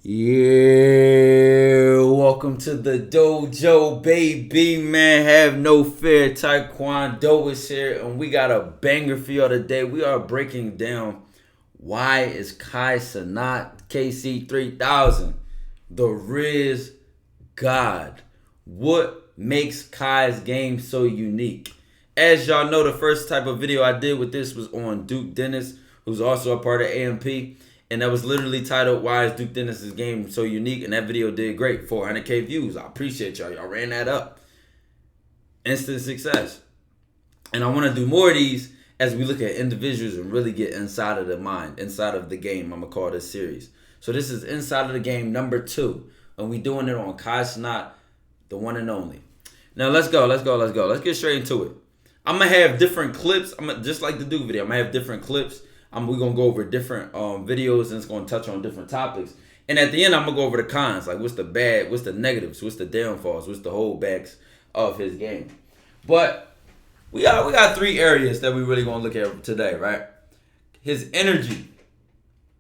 Yeah, welcome to the dojo, baby, man. Have no fear. TyKwonDoe is here, and we got a banger for y'all today. We are breaking down why is Cenat KC3000 the RIZZ God. What makes Kai's game so unique? As y'all know, the first type of video I did with this was on Duke Dennis, who's also a part of AMP. And that was literally titled, Why is Duke Dennis's game so unique? And that video did great. 400K views. I appreciate y'all. Y'all ran that up. Instant success. And I want to do more of these as we look at individuals and really get inside of the mind, inside of the game. I'm going to call this series. So this is Inside of the Game number 2. And we doing it on Cenat, the one and only. Now let's go. Let's get straight into it. I'm going to have different clips. Just like the Duke video, I'm going to have different clips. We're going to go over different videos, and it's going to touch on different topics. And at the end, I'm going to go over the cons. Like, what's the bad, what's the negatives, what's the downfalls, what's the holdbacks of his game. But we got 3 areas that we really going to look at today, right? His energy.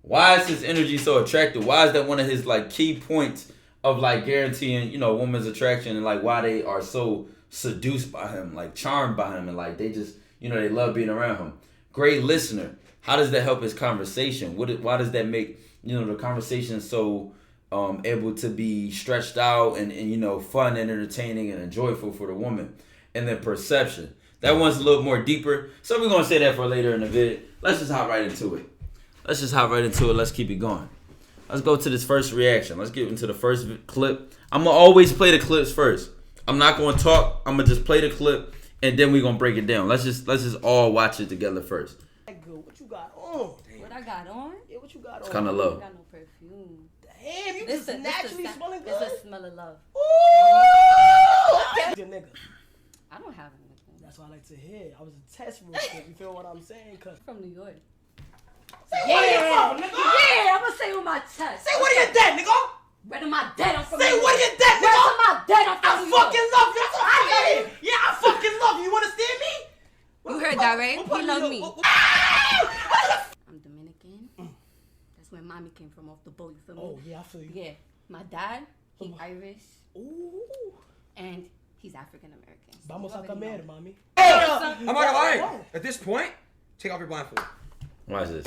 Why is his energy so attractive? Why is that one of his, like, key points of, like, guaranteeing, you know, women's attraction, and, like, why they are so seduced by him, like, charmed by him, and, like, they just, you know, they love being around him. Great listener. How does that help his conversation? Why does that make, you know, the conversation so able to be stretched out and, you know, fun and entertaining and enjoyable for the woman? And then perception. That one's a little more deeper. So we're going to say that for later in the vid. Let's just hop right into it. Let's keep it going. Let's go to this first reaction. Let's get into the first clip. I'm going to always play the clips first. I'm not going to talk. I'm going to just play the clip, and then we're going to break it down. Let's just all watch it together first. What you got on? What I got on? Yeah, what you got on? It's kind of low. I got no perfume. Damn, you just naturally smelling good. It's a smell of love. Ooh! Okay. Your nigga. I don't have a nigga. That's what I like to hear. I was a test real quick. You feel what I'm saying? Cause From New York. say where you from, nigga? Yeah, I'm gonna say with my chest. Say where you dead, nigga? Where to my dead? I'm from Say New York. where you dead, Where nigga? to my dead? I'm I from New York. fucking love you. That's what I hear. Yeah, I fucking love you. You understand me? You heard that, right? What part He of loved New me. York? I'm Dominican. That's where mommy came from, off the boat. You feel me? Oh yeah, I feel you. Yeah. My dad, he Irish, Ooh. and he's African American. So Vamos you a already comer, know. mommy. I'm not gonna lie. At this point, take off your blindfold. Watch this.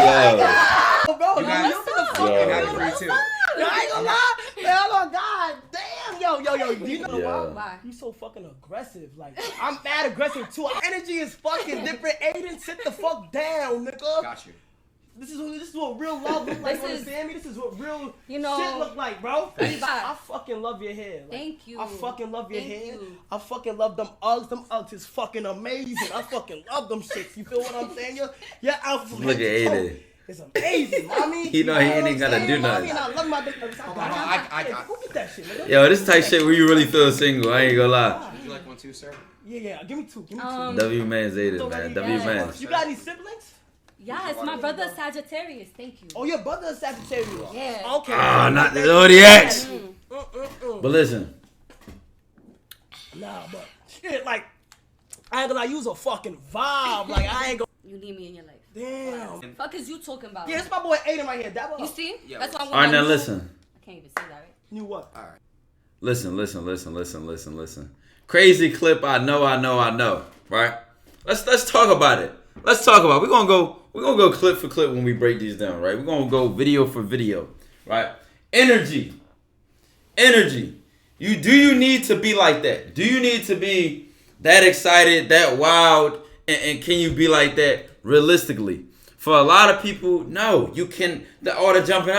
Oh, bro, You got you it for you too. Yo, I ain't gonna lie. Hell on God. Damn. Yo. Do you know Yeah. Why? you so fucking aggressive? Like, I'm mad aggressive too. Our energy is fucking different. Aiden, sit the fuck down, nigga. Got you. This is what real love look like. This You is- understand me? This is what real You know- shit look like, bro. Thanks. I fucking love your hair. Like, Thank you. I fucking love your Thank hair. you. I fucking love them Uggs. Them Uggs is fucking amazing. I fucking love them shits. You feel what I'm saying? Your outfit. Look at Aiden. It's amazing, mommy. He know he know ain't what I'm gotta saying, do mommy? nothing. And I love my bitch. I Hey, go get that shit, nigga. Yo, this type shit where you really feel single. I ain't gonna lie. Would you like one too, sir? Yeah. Give me two. W Man's Aiden, man. W yes. Man. You got any siblings? Yes, my brother's Sagittarius. Thank you. Oh, your brother is Sagittarius. Yeah. Okay. Ah, not the Zodiacs. Mm. But listen, Nah, but shit, like, I ain't gonna lie, use a fucking vibe. Like, I ain't gonna. You need me in your life. Damn. Fuck is you talking about? Yeah, it's my boy Aiden right here. That You was. see? Yeah, That's why I want all right, now to- listen. I can't even say that, right? You what? All right. Listen. Crazy clip. I know. Right? Let's talk about it. We're gonna go clip for clip when we break these down. Right? We're gonna go video for video. Right? Energy. Do you need to be like that? Do you need to be that excited, that wild, and can you be like that realistically? For a lot of people, no. You can, all the jumping,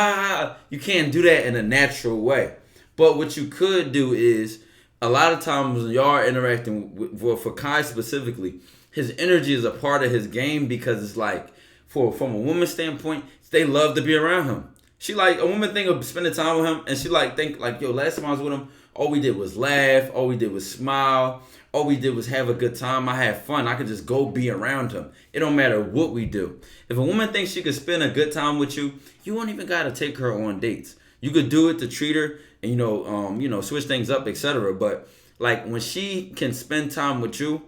you can't do that in a natural way. But what you could do is, a lot of times when y'all are interacting with, for Kai specifically, his energy is a part of his game because it's like, from a woman's standpoint, they love to be around him. She like, a woman think of spending time with him, and she like think like, yo, last time I was with him, all we did was laugh, all we did was smile, all we did was have a good time. I had fun. I could just go be around him. It don't matter what we do. If a woman thinks she could spend a good time with you, you won't even gotta take her on dates. You could do it to treat her and switch things up, etc. But like when she can spend time with you,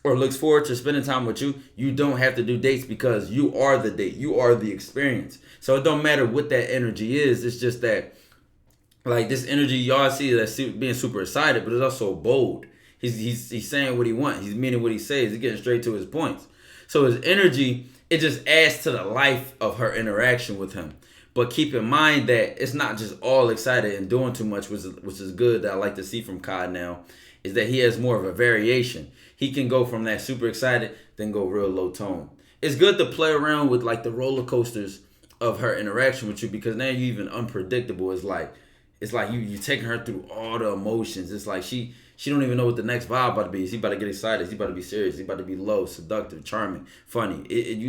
or looks forward to spending time with you, you don't have to do dates because you are the date. You are the experience. So it don't matter what that energy is. It's just that, like, this energy y'all see that's being super excited, but it's also bold. He's saying what he wants. He's meaning what he says. He's getting straight to his points. So his energy, it just adds to the life of her interaction with him. But keep in mind that it's not just all excited and doing too much, which is good that I like to see from Kai now, is that he has more of a variation. He can go from that super excited, then go real low tone. It's good to play around with like the roller coasters of her interaction with you, because now you even unpredictable. It's like you taking her through all the emotions. It's like she don't even know what the next vibe about to be. Is he about to get excited? Is he about to be serious? Is he about to be low, seductive, charming, funny?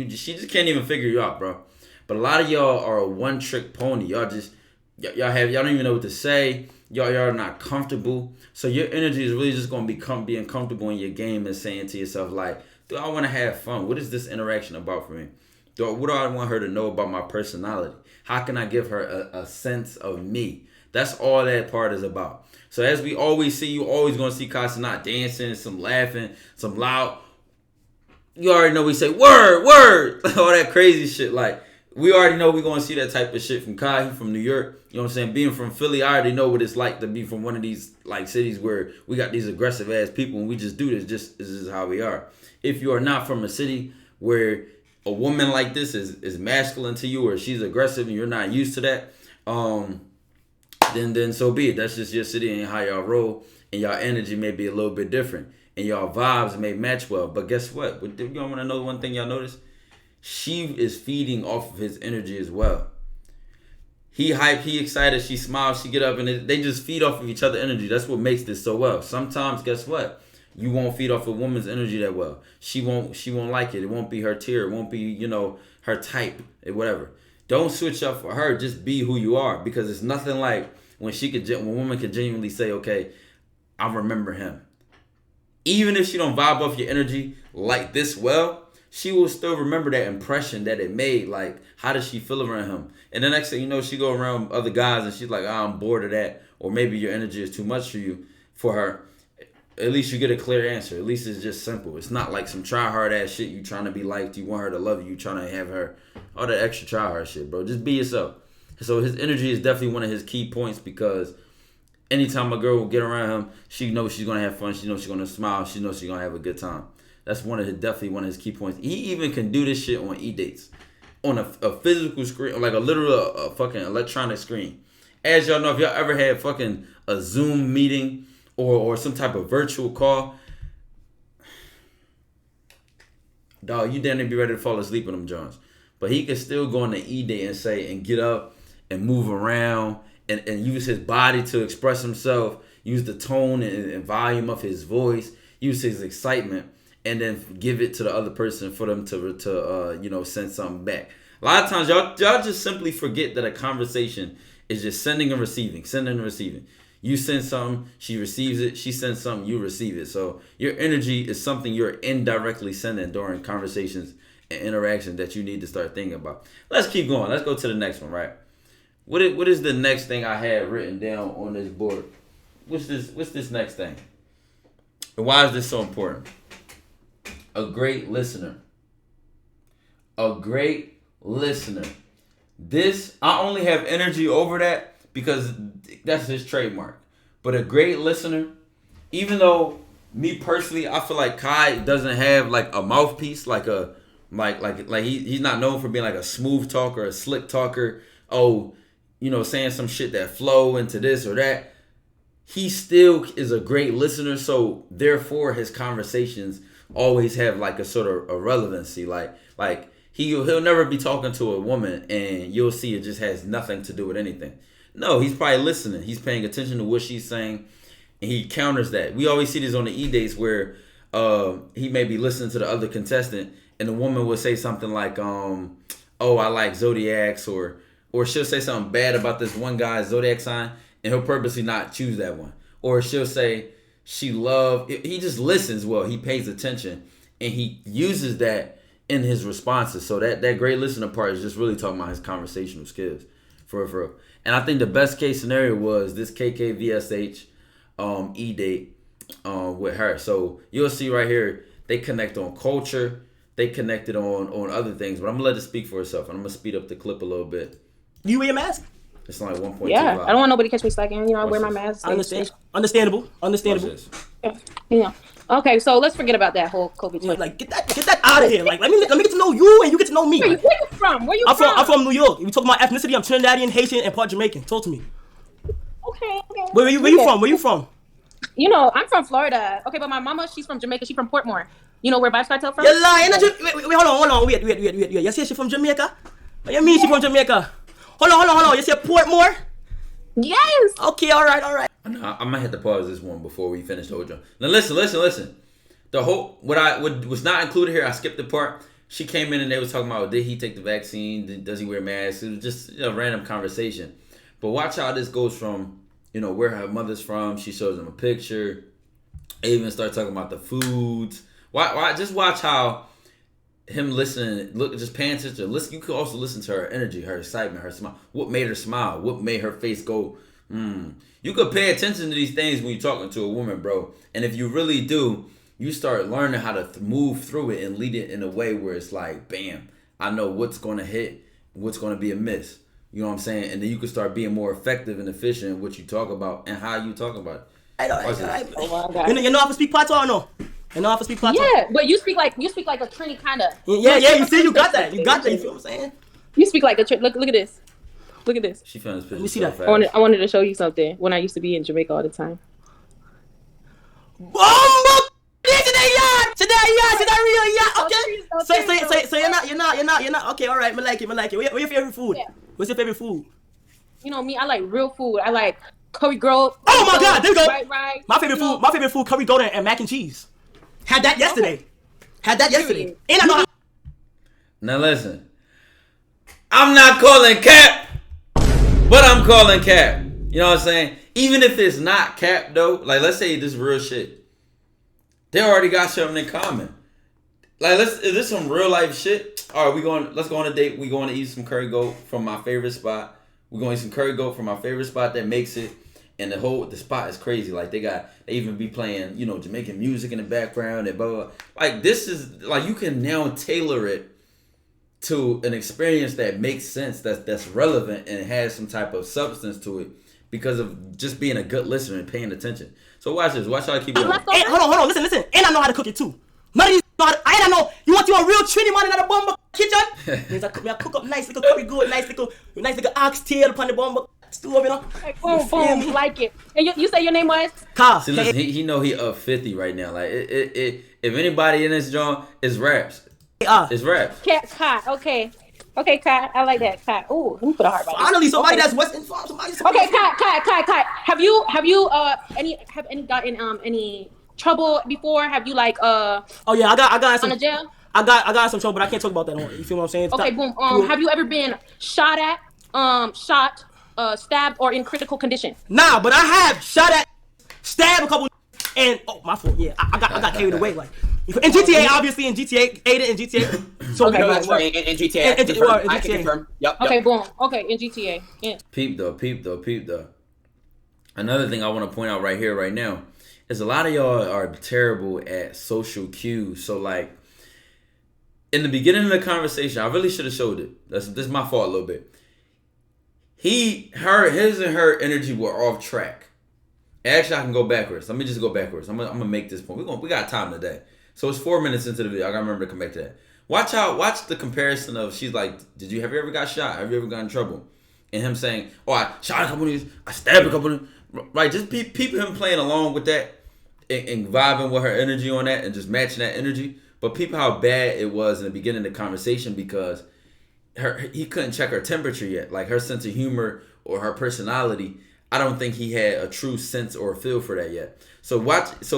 She just can't even figure you out, bro. But a lot of y'all are a one trick pony. Y'all don't even know what to say. Y'all are not comfortable. So your energy is really just gonna become being comfortable in your game and saying to yourself, like, do I want to have fun? What is this interaction about for me? What do I want her to know about my personality? How can I give her a sense of me? That's all that part is about. So as we always see, you always gonna see Kai Cenat dancing, some laughing, some loud. You already know we say word, all that crazy shit. Like, we already know we're gonna see that type of shit from Kai. He from New York. You know what I'm saying? Being from Philly, I already know what it's like to be from one of these like cities where we got these aggressive ass people and we just do this. This is how we are. If you are not from a city where a woman like this is masculine to you, or she's aggressive and you're not used to that, then so be it. That's just your city and how y'all roll, and y'all energy may be a little bit different, and y'all vibes may match well. But guess what? You want to know one thing y'all notice? She is feeding off of his energy as well. He hype, he excited, she smiles, she get up, and they just feed off of each other energy. That's what makes this so well. Sometimes, guess what? You won't feed off a woman's energy that well. She won't like it. It won't be her tier. It won't be, her type, whatever. Don't switch up for her. Just be who you are, because it's nothing like when a woman can genuinely say, okay, I remember him. Even if she don't vibe off your energy like this well, she will still remember that impression that it made. Like, how does she feel around him? And the next thing you know, she go around other guys and she's like, oh, I'm bored of that. Or maybe your energy is too much for her. At least you get a clear answer. At least it's just simple. It's not like some try hard ass shit. You trying to be liked. You want her to love you. You trying to have her. All that extra try hard shit, bro. Just be yourself. So his energy is definitely one of his key points, because anytime a girl will get around him, she knows she's going to have fun. She knows she's going to smile. She knows she's going to have a good time. That's definitely one of his key points. He even can do this shit on e-dates. On a physical screen, like a literal fucking electronic screen. As y'all know, if y'all ever had fucking a Zoom meeting or some type of virtual call, dog, you damn near be ready to fall asleep in them joints. But he can still go on the e-date and get up and move around and use his body to express himself, use the tone and volume of his voice, use his excitement, and then give it to the other person for them to send something back. A lot of times y'all just simply forget that a conversation is just sending and receiving. You send something, she receives it. She sends something, you receive it. So your energy is something you're indirectly sending during conversations and interactions that you need to start thinking about. Let's keep going. Let's go to the next one, right? What is the next thing I had written down on this board? What's this next thing? And why is this so important? A great listener. A great listener. This, I only have energy over that because that's his trademark. But a great listener, even though me personally, I feel like Kai doesn't have like a mouthpiece, like he's not known for being like a smooth talker, a slick talker. Oh, saying some shit that flow into this or that. He still is a great listener, so therefore his conversations always have like a sort of a relevancy. Like he'll never be talking to a woman and you'll see it just has nothing to do with anything. No, he's probably listening. He's paying attention to what she's saying, and he counters that. We always see this on the e-dates where he may be listening to the other contestant, and the woman will say something like, oh, I like zodiacs, or she'll say something bad about this one guy's zodiac sign, and he'll purposely not choose that one. Or she'll say he just listens well. He pays attention, and he uses that in his responses. So that great listener part is just really talking about his conversational skills. For real. And I think the best case scenario was this KKVSH e-date with her. So you'll see right here, They connect on culture. They connected on other things. But I'm gonna let it speak for itself, and I'm gonna speed up the clip a little bit. Do you wear your mask? It's like 1.2. Yeah, loud. I don't want nobody to catch me slacking. You know, I wear my this. mask. I understand. Understandable. Watch Understandable. this. Yeah. Okay, so let's forget about that whole COVID thing. Like get that out of here. Like let me get to know you and you get to know me. Where you from? Where you from? I'm from New York. We talking about ethnicity. I'm Trinidadian, Haitian, and part Jamaican. Talk to me. Okay. Where you from? Where you from? You know, I'm from Florida. Okay, but my mama, she's from Jamaica. She's from Portmore. You know where Vibes Cartel from? You're lying. Wait, hold on. Wait. You say she from Jamaica? What you mean she from Jamaica? Hold on. You say Portmore? Yes. Okay, all right. No, I might have to pause this one before we finish DOJO. Now listen. The whole what was not included here. I skipped the part. She came in and they was talking about did he take the vaccine? Does he wear masks? It was just a random conversation. But watch how this goes from where her mother's from. She shows him a picture. They even start talking about the foods. Why? Just watch how him listening. Look, just paying attention. Listen. You could also listen to her energy, her excitement, her smile. What made her smile? What made her face go? You could pay attention to these things when you're talking to a woman, bro. And if you really do, you start learning how to move through it and lead it in a way where it's like, bam, I know what's going to hit, what's going to be a miss. You know what I'm saying? And then you can start being more effective and efficient in what you talk about and how you talk about it. I know. Oh my God. You know how to speak Patois or no? You know how to speak Patois? Yeah, but you speak like a Trini kind of. Yeah. You see, you got that. You feel what I'm saying? You speak like a Trini. Look at this. Look at this. She found this picture. Let me see so that. fast. I wanted to show you something when I used to be in Jamaica all the time. See that real yacht, okay? So you're not, okay, all right, I like it. What's your favorite food? Yeah. What's your favorite food? You know me, I like real food. I like curry grilled. Oh my God, there we go. White rice. My favorite food, curry goat and mac and cheese. Had that yesterday. And I know how. Now listen, I'm not calling cap, but I'm calling cap. You know what I'm saying? Even if it's not cap though, like let's say this is real shit. They already got something in common. Like is this some real life shit? All right, let's go on a date. We going to eat some curry goat from my favorite spot. We're going to eat some curry goat from my favorite spot that makes it. And the spot is crazy. Like they even be playing, Jamaican music in the background and blah, blah, blah. Like this is like you can now tailor it to an experience that makes sense, that's relevant and has some type of substance to it because of just being a good listener and paying attention. So watch this. Watch how I keep going. And, hold on, listen. And I know how to cook it too. None of these know how to, I know. You want a real Trini man in the bomber kitchen? Means I cook up nice little curry good, nice little oxtail upon the bomber stove, Like, boom, like it. And you say your name was? Car. See, listen, he know he up 50 right now. Like if anybody in this joint is raps. It's raps. Cat. Okay, Cat. I like that. Cat. Ooh, let me put a heart right Finally, somebody okay. that's West Informed. Okay, Cat. Have you gotten any trouble before? Have you like Oh yeah, I got some. on a jail? I got some trouble, but I can't talk about that. You feel what I'm saying? Okay, boom. Have you ever been shot at, stabbed, or in critical condition? Nah, but I have shot at, stabbed a couple, and my fault. Yeah, I got carried away. Like in GTA, obviously in GTA, aided in GTA. So Okay, in GTA, I can confirm. Yep. Okay, boom. Okay, in GTA. Yeah. Peep though. Another thing I want to point out right here, right now, is a lot of y'all are terrible at social cues. So like, in the beginning of the conversation, I really should have showed it. This is my fault a little bit. His and her energy were off track. Actually, I can go backwards. Let me just go backwards. I'm gonna make this point. We got time today. So it's 4 minutes into the video. I gotta remember to come back to that. Watch the comparison of she's like, have you ever got shot? Have you ever gotten in trouble? And him saying, oh, I shot a couple of these, I stabbed a couple of these. Right, just peep him playing along with that and vibing with her energy on that and just matching that energy. But peep how bad it was in the beginning of the conversation because he couldn't check her temperature yet. Like her sense of humor or her personality, I don't think he had a true sense or feel for that yet. So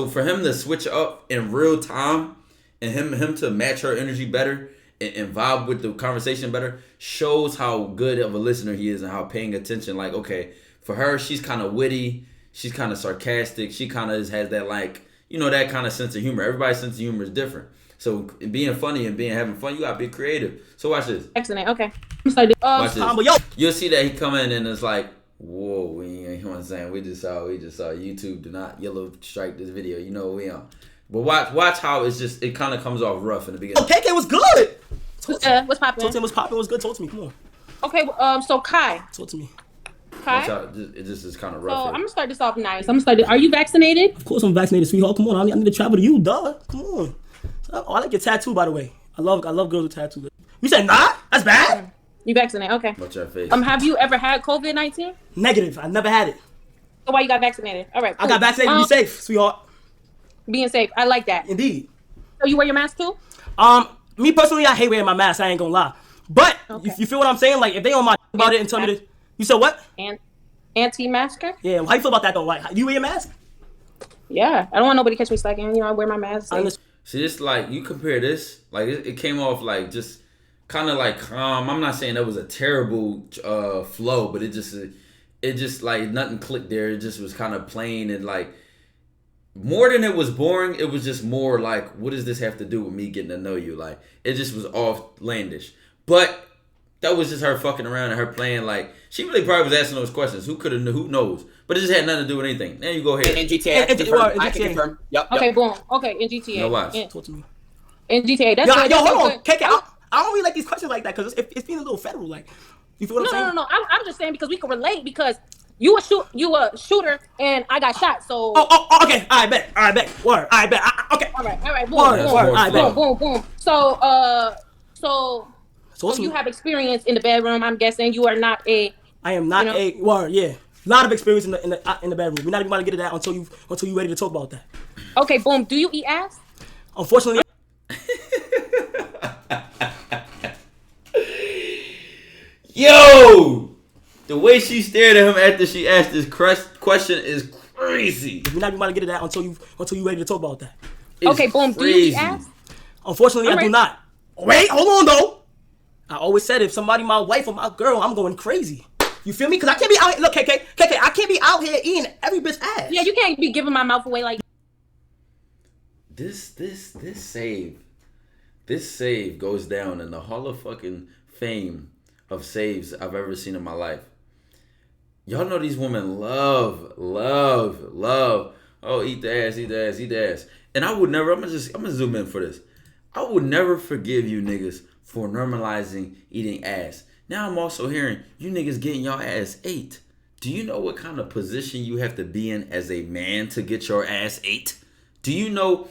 for him to switch up in real time and him to match her energy better and vibe with the conversation better shows how good of a listener he is and how paying attention. Like, okay, for her, she's kind of witty, she's kind of sarcastic, she kind of has that that kind of sense of humor. Everybody's sense of humor is different. So being funny and having fun, you gotta be creative. So watch this. Excellent. Okay. Watch this. You'll see that he come in and it's like, whoa, you know what I'm saying? We just saw YouTube do not yellow strike this video. You know what we on. But watch how it kind of comes off rough in the beginning. Oh, KK was good. What's popping? Talk to him. What's popping? Was good. Talk to me. Come on. Okay, so Kai. Talk to me. Watch Kai. out, it just is kind of So rough. I'm gonna start this off nice. Are you vaccinated? Of course I'm vaccinated, sweetheart. Come on. I need to travel to you, duh. Come on. Oh, I like your tattoo, by the way. I love girls with tattoos. You said nah? That's bad. You vaccinated? Okay. Watch your face. Have you ever had COVID-19? Negative. I never had it. So why you got vaccinated? All right. I got vaccinated to be safe, sweetheart. Being safe. I like that. Indeed. So you wear your mask too? Me personally, I hate wearing my mask. I ain't gonna lie. But Okay. you feel what I'm saying? Like if they on my about it and tell me to, you said what? And anti-masker? Yeah. How you feel about that though? Like, do you wear your mask? Yeah. I don't want nobody to catch me slacking. You know, I wear my mask. See, this like you compare this, like it came off like just kind of like calm. I'm not saying that was a terrible flow, but it just like nothing clicked there. It just was kind of plain and like more than it was boring. It was just more like, what does this have to do with me getting to know you? Like it just was offlandish. But that was just her fucking around and her playing like she really probably was asking those questions. Who could have? Who knows? But it just had nothing to do with anything. Now you go ahead. In GTA, I can confirm. Yep. Okay, boom. Okay, in GTA. No watch. Talk to me. In GTA. That's good. Yo, That's hold on. good. KK, I don't really like these questions like that because it's being a little federal. Like, you feel what I'm saying? No. I'm just saying because we can relate because you a shooter and I got shot. So. Oh, okay. All right, bet. Word. All right, bet. Okay. All right. Boom. Word. Boom. All right, bet. Boom. So you have experience in the bedroom. I'm guessing you are not a. I am not you know? a word. Yeah, a lot of experience in the bedroom. We're not even about to get to that until you ready to talk about that. Okay, boom. Do you eat ass? Unfortunately. Yo! The way she stared at him after she asked this question is crazy. We're not even about to get to that until you ready to talk about that. It's Okay, boom. crazy. Do you eat ass? Unfortunately, I do right. not. Wait, hold on though. I always said if somebody my wife or my girl, I'm going crazy. You feel me? Because I can't be out here. Look, KK, I can't be out here eating every bitch ass. Yeah, you can't be giving my mouth away like. This save goes down in the Hall of fucking Fame of saves I've ever seen in my life. Y'all know these women love. Oh, eat the ass. And I would never. I'm gonna zoom in for this. I would never forgive you niggas for normalizing eating ass. Now I'm also hearing you niggas getting y'all ass ate. Do you know what kind of position you have to be in as a man to get your ass ate? Do you know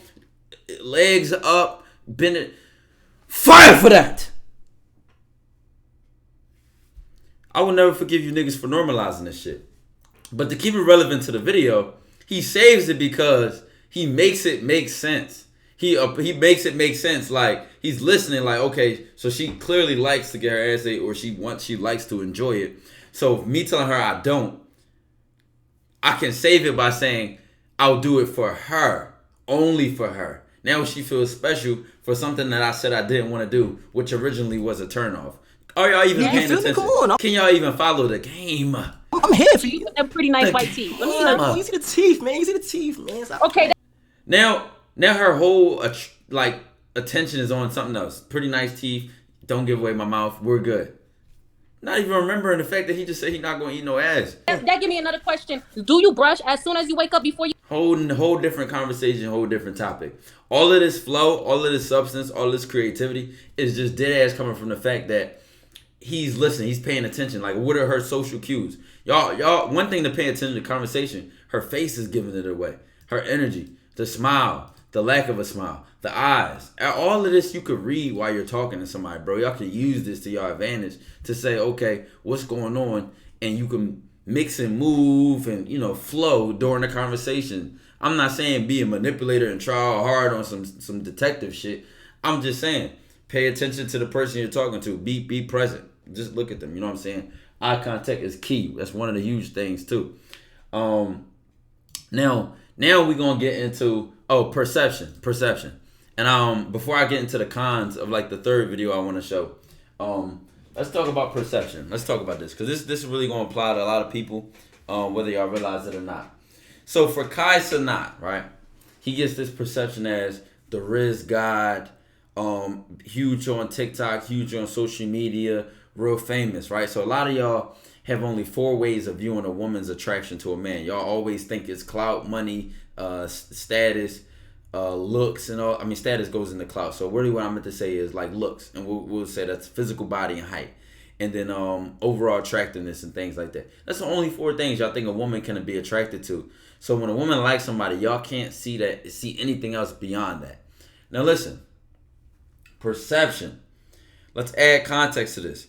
legs up, bend fire for that? I will never forgive you niggas for normalizing this shit. But to keep it relevant to the video, he saves it because he makes it make sense. He makes it make sense. Like he's listening. Like okay, so she clearly likes to get her ass ate, or she likes to enjoy it. So me telling her I don't, I can save it by saying I'll do it for her, only for her. Now she feels special for something that I said I didn't want to do, which originally was a turnoff. Are y'all even paying attention? Come on. Can y'all even follow the game? I'm here for you. A pretty nice white teeth. Let me see You see the teeth, man. You see the teeth, man. Okay. Now her whole attention is on something else. Pretty nice teeth. Don't give away my mouth. We're good. Not even remembering the fact that he just said he's not going to eat no ass. That give me another question. Do you brush as soon as you wake up before you? Whole different conversation, whole different topic. All of this flow, all of this substance, all this creativity is just dead ass coming from the fact that he's listening, he's paying attention. Like, what are her social cues? Y'all, one thing to pay attention to conversation, her face is giving it away. Her energy, the smile, the lack of a smile, the eyes. All of this you could read while you're talking to somebody, bro. Y'all can use this to your advantage to say, okay, what's going on? And you can mix and move and, flow during the conversation. I'm not saying be a manipulator and try hard on some detective shit. I'm just saying, pay attention to the person you're talking to. Be present. Just look at them. You know what I'm saying? Eye contact is key. That's one of the huge things too. Now we're gonna get into perception. And before I get into the cons of like the third video I want to show, let's talk about perception. Let's talk about this because this is really gonna apply to a lot of people, whether y'all realize it or not. So for Kai Cenat, right? He gets this perception as the RIZZ God, huge on TikTok, huge on social media, real famous, right? So a lot of y'all have only 4 ways of viewing a woman's attraction to a man. Y'all always think it's clout, money, status, looks and all. I mean, status goes into clout. So really, what I meant to say is like looks, and we'll say that's physical body and height, and then overall attractiveness and things like that. That's the only 4 things y'all think a woman can be attracted to. So when a woman likes somebody, y'all can't see anything else beyond that. Now listen, perception. Let's add context to this.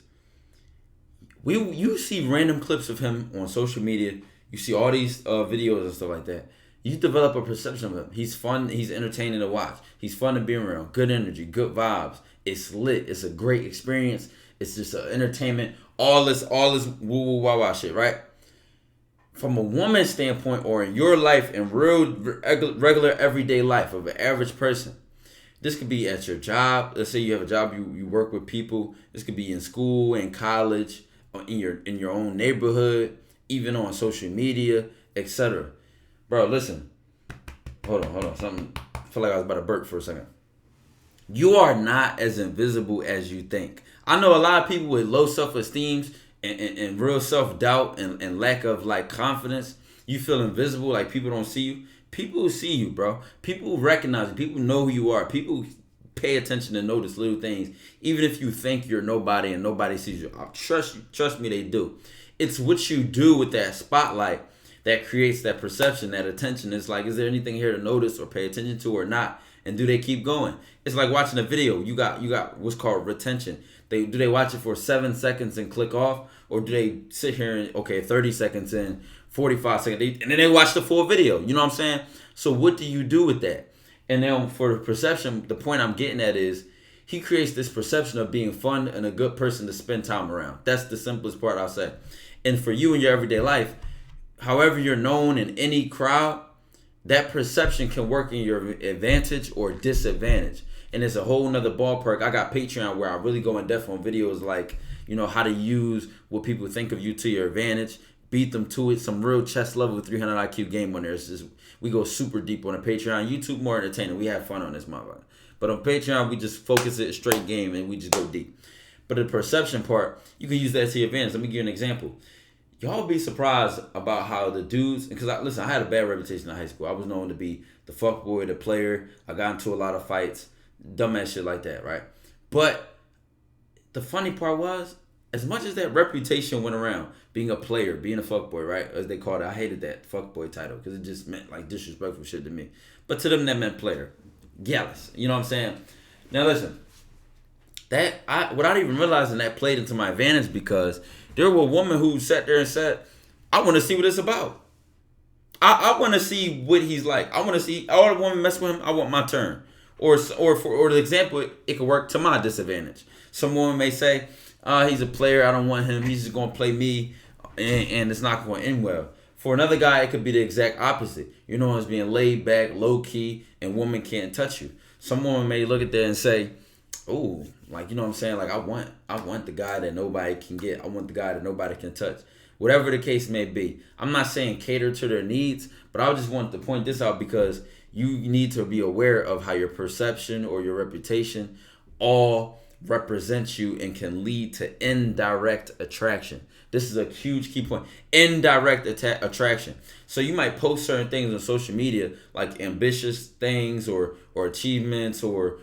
You see random clips of him on social media. You see all these videos and stuff like that. You develop a perception of him. He's fun. He's entertaining to watch. He's fun to be around. Good energy, good vibes. It's lit. It's a great experience. It's just an entertainment. All this woo woo wah wah shit, right? From a woman's standpoint, or in your life, in real regular everyday life of an average person, this could be at your job. Let's say you have a job, you work with people. This could be in school, in college, in your own neighborhood, even on social media, etc. Bro, listen. Hold on. Something. I feel like I was about to burp for a second. You are not as invisible as you think. I know a lot of people with low self-esteem and real self-doubt and lack of like confidence. You feel invisible, like people don't see you. People see you, bro. People recognize you. People know who you are. People pay attention and notice little things, even if you think you're nobody and nobody sees you. Trust me, they do. It's what you do with that spotlight that creates that perception, that attention. It's like, is there anything here to notice or pay attention to or not? And do they keep going? It's like watching a video. You got what's called retention. Do they watch it for 7 seconds and click off, or do they sit here and 30 seconds in, 45 seconds, and then they watch the full video? You know what I'm saying? So what do you do with that? And then for the perception, the point I'm getting at is he creates this perception of being fun and a good person to spend time around. That's the simplest part I'll say. And for you in your everyday life, however you're known in any crowd, that perception can work in your advantage or disadvantage. And it's a whole nother ballpark. I got Patreon where I really go in depth on videos like, how to use what people think of you to your advantage, beat them to it, some real chess level 300 IQ game on there. It's just, we go super deep on the Patreon. YouTube more entertaining. We have fun on this motherfucker. But on Patreon, we just focus it straight game and we just go deep. But the perception part, you can use that to your advantage. Let me give you an example. Y'all be surprised about how the dudes, because I had a bad reputation in high school. I was known to be the fuckboy, the player. I got into a lot of fights, dumbass shit like that, right? But the funny part was, as much as that reputation went around, being a player, being a fuckboy, right, as they called it, I hated that fuckboy title because it just meant like disrespectful shit to me. But to them, that meant player, gallus. You know what I'm saying? Now listen, without even realizing that played into my advantage, because there were women who sat there and said, I want to see what it's about. I want to see what he's like. I want to see, all the women mess with him, I want my turn. Or the example, it could work to my disadvantage. Some woman may say, he's a player, I don't want him, he's just going to play me, and it's not going to end well. For another guy, it could be the exact opposite. You know, it's being laid back, low key, and woman can't touch you. Some woman may look at that and say, "Oh, like, you know what I'm saying? Like, I want the guy that nobody can get. I want the guy that nobody can touch." Whatever the case may be. I'm not saying cater to their needs, but I just want to point this out because you need to be aware of how your perception or your reputation all represents you and can lead to indirect attraction. This is a huge key point. Indirect attraction. So you might post certain things on social media, like ambitious things or achievements or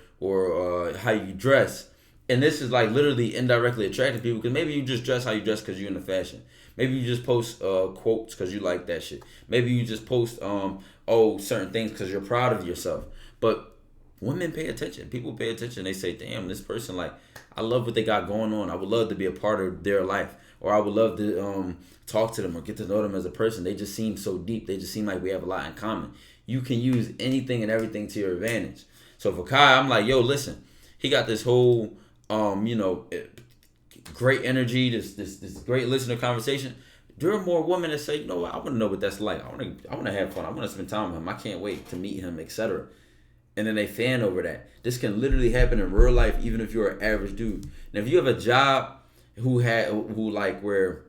how you dress. And this is like literally indirectly attracting people, because maybe you just dress how you dress because you're into fashion. Maybe you just post quotes because you like that shit. Maybe you just post certain things because you're proud of yourself. But women pay attention. People pay attention. They say, damn, this person, like, I love what they got going on. I would love to be a part of their life. Or I would love to talk to them or get to know them as a person. They just seem so deep. They just seem like we have a lot in common. You can use anything and everything to your advantage. So for Kai, I'm like, yo, listen, he got this whole, great energy, this great listener conversation. There are more women that say, you know what, I want to know what that's like. I want to have fun. I want to spend time with him. I can't wait to meet him, etc. And then they fan over that. This can literally happen in real life, even if you're an average dude. Now, if you have a job where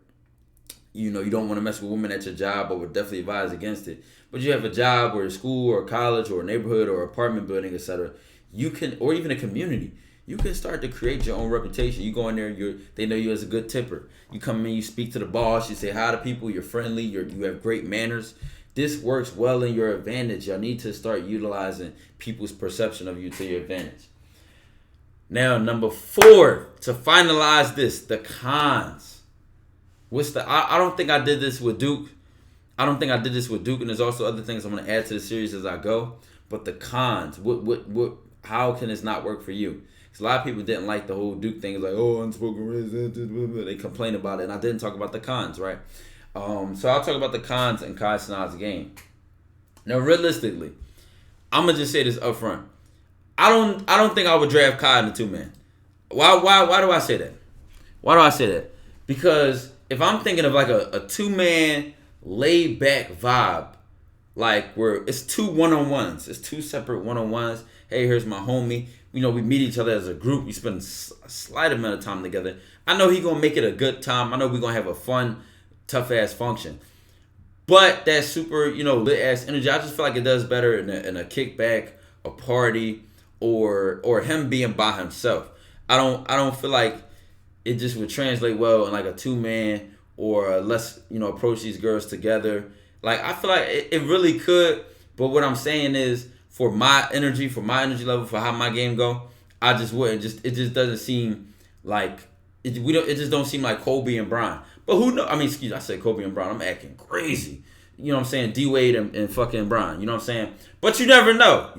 you don't want to mess with women at your job, I would definitely advise against it. But you have a job or a school or college or a neighborhood or apartment building, etc. You can, or even a community, you can start to create your own reputation. You go in there, they know you as a good tipper. You come in, you speak to the boss, you say hi to people, you're friendly, you have great manners. this works well in your advantage. Y'all need to start utilizing people's perception of you to your advantage. Now, number 4, to finalize this, the cons. I don't think I did this with Duke. And there's also other things I'm going to add to the series as I go. But the cons, how can this not work for you? Because a lot of people didn't like the whole Duke thing. It's like, oh, unspoken racism. They complain about it, and I didn't talk about the cons, right? So I'll talk about the cons in Kai Cenat's game. Now, realistically, I'm gonna just say this up front. I don't think I would draft Kai in the 2-man. Why do I say that? Why do I say that? Because if I'm thinking of like a 2-man laid back vibe, like where it's 2 one-on-ones, it's 2 separate one-on-ones. Hey, here's my homie. We meet each other as a group. We spend a slight amount of time together. I know he gonna make it a good time. I know we gonna have a fun, tough ass function. But that super, lit ass energy, I just feel like it does better in a kickback, a party, or him being by himself. I don't feel like it just would translate well in like a 2-man, or let's approach these girls together. Like, I feel like it really could, but what I'm saying is, for my energy level, for how my game go, I just wouldn't. It just doesn't seem like it just don't seem like Kobe and Bron. But who knows? I mean, I said Kobe and Bron. I'm acting crazy. You know what I'm saying? D-Wade and fucking Bron. You know what I'm saying? But you never know.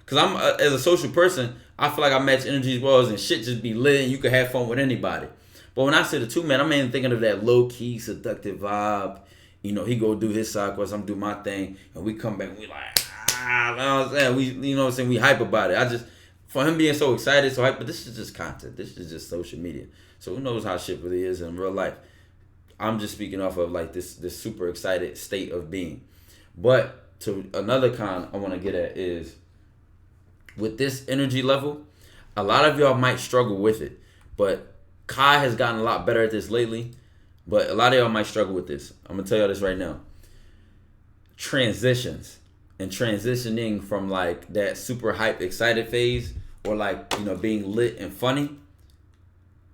Because I'm as a social person, I feel like I match energies well, and shit just be lit, and you can have fun with anybody. But when I say the 2-man, I'm even thinking of that low-key, seductive vibe. He go do his side quest, I'm do my thing, and we come back and we like, you know what I'm saying? We hype about it. For him being so excited, so hype, but this is just content. This is just social media. So who knows how shit really is in real life. I'm just speaking off of like this super excited state of being. But to another con I want to get at is, with this energy level, a lot of y'all might struggle with it. But Kai has gotten a lot better at this lately. But a lot of y'all might struggle with this. I'm going to tell y'all this right now. Transitions. And transitioning from like that super hype excited phase, or like, being lit and funny,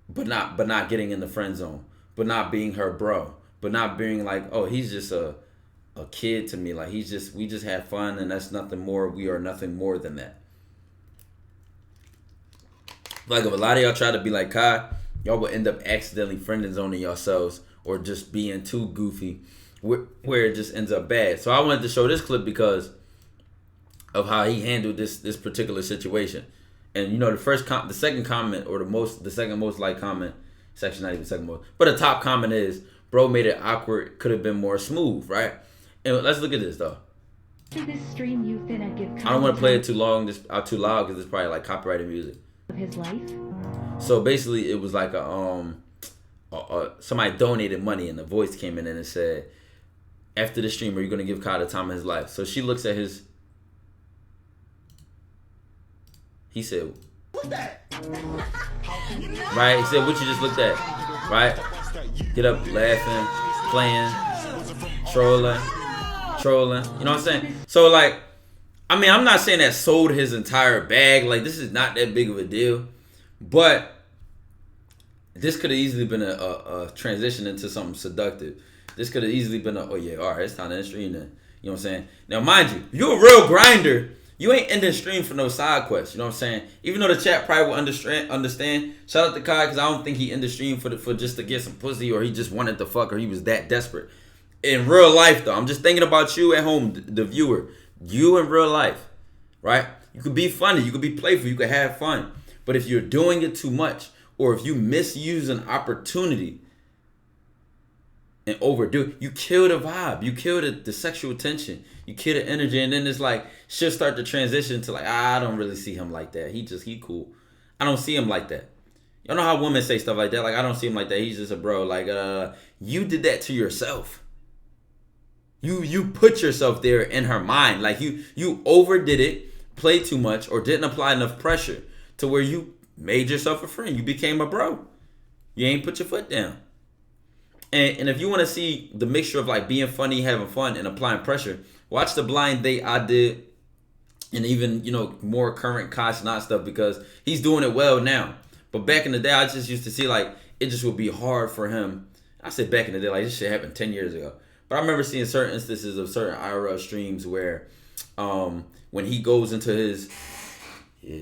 but not getting in the friend zone, but not being her bro, but not being like, oh, he's just a kid to me. Like, we just had fun, and that's nothing more. We are nothing more than that. Like, if a lot of y'all try to be like Kai, y'all will end up accidentally friend zoning yourselves, or just being too goofy, where it just ends up bad. So I wanted to show this clip because of how he handled this particular situation. And the second comment, or the second most liked comment, section not even second most, but the top comment is, bro made it awkward, could have been more smooth, right? And let's look at this though. This stream you finna give I don't want to play it too loud because it's probably like copyrighted music. of his life. So basically, it was like somebody donated money, and the voice came in and it said, after the stream, are you gonna give Kai the time of his life? So she looks at his. He said, "What's that?" Right? He said, "What you just looked at?" Right? Get up, laughing, playing, trolling. You know what I'm saying? So like, I mean, I'm not saying that sold his entire bag. Like, this is not that big of a deal, but this could have easily been a transition into something seductive. This could have easily been oh yeah, all right, it's time to end stream then. You know what I'm saying? Now, mind you, if you're a real grinder, you ain't ending stream for no side quest. You know what I'm saying? Even though the chat probably will understand. Shout out to Kai, because I don't think he ended stream for just to get some pussy, or he just wanted to fuck, or he was that desperate. In real life, though, I'm just thinking about you at home, the viewer. You in real life, right? You could be funny, you could be playful, you could have fun. But if you're doing it too much, or if you misuse an opportunity and overdo, you kill the vibe, you kill the sexual tension, you kill the energy, and then it's like she'll start to transition to like, I don't really see him like that. He cool. I don't see him like that. Y'all know how women say stuff like that? Like, I don't see him like that. He's just a bro. Like, you did that to yourself. You put yourself there in her mind. Like, you overdid it, played too much, or didn't apply enough pressure to where you made yourself a friend. You became a bro. You ain't put your foot down. And if you want to see the mixture of like being funny, having fun, and applying pressure, watch the blind date I did, and even, more current Kai Cenat stuff, because he's doing it well now. But back in the day, I just used to see like it just would be hard for him. I said back in the day, like this shit happened 10 years ago. But But I remember seeing certain instances of certain IRL streams where when he goes into his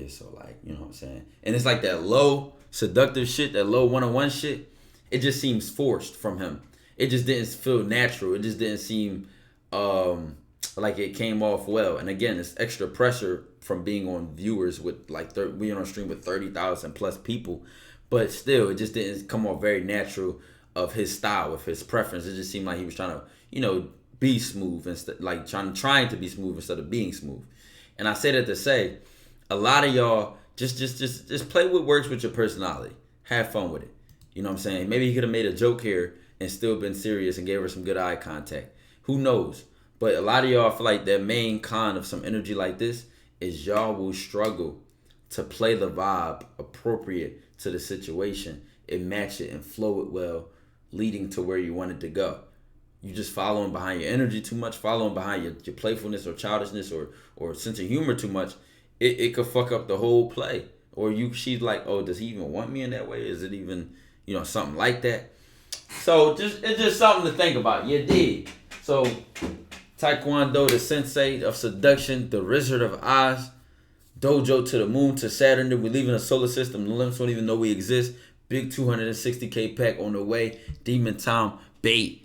so like, you know what I'm saying? And it's like that low seductive shit, that low one-on-one shit, it just seems forced from him. It just didn't feel natural. It just didn't seem like it came off well. And again, it's extra pressure from being on viewers with like being on a stream with 30,000 plus people. But still, it just didn't come off very natural of his style, of his preference. It just seemed like he was trying to, you know, be smooth instead, like trying to be smooth instead of being smooth. And I say that to say, a lot of y'all just play what works with your personality. Have fun with it. You know what I'm saying? Maybe he could have made a joke here and still been serious and gave her some good eye contact. Who knows? But a lot of y'all feel like the main con of some energy like this is y'all will struggle to play the vibe appropriate to the situation and match it and flow it well, leading to where you want it to go. You just following behind your energy too much, following behind your playfulness or childishness or sense of humor too much. It could fuck up the whole play. Or she's like, oh, does he even want me in that way? Is it even, you know, something like that? So it's just something to think about. You dig? So TyKwonDoe, the sensei of seduction, the Wizard of Oz, DOJO to the moon, to Saturn, then we're leaving the solar system. The limits don't even know we exist. Big 260K pack on the way. Demon Time, baby.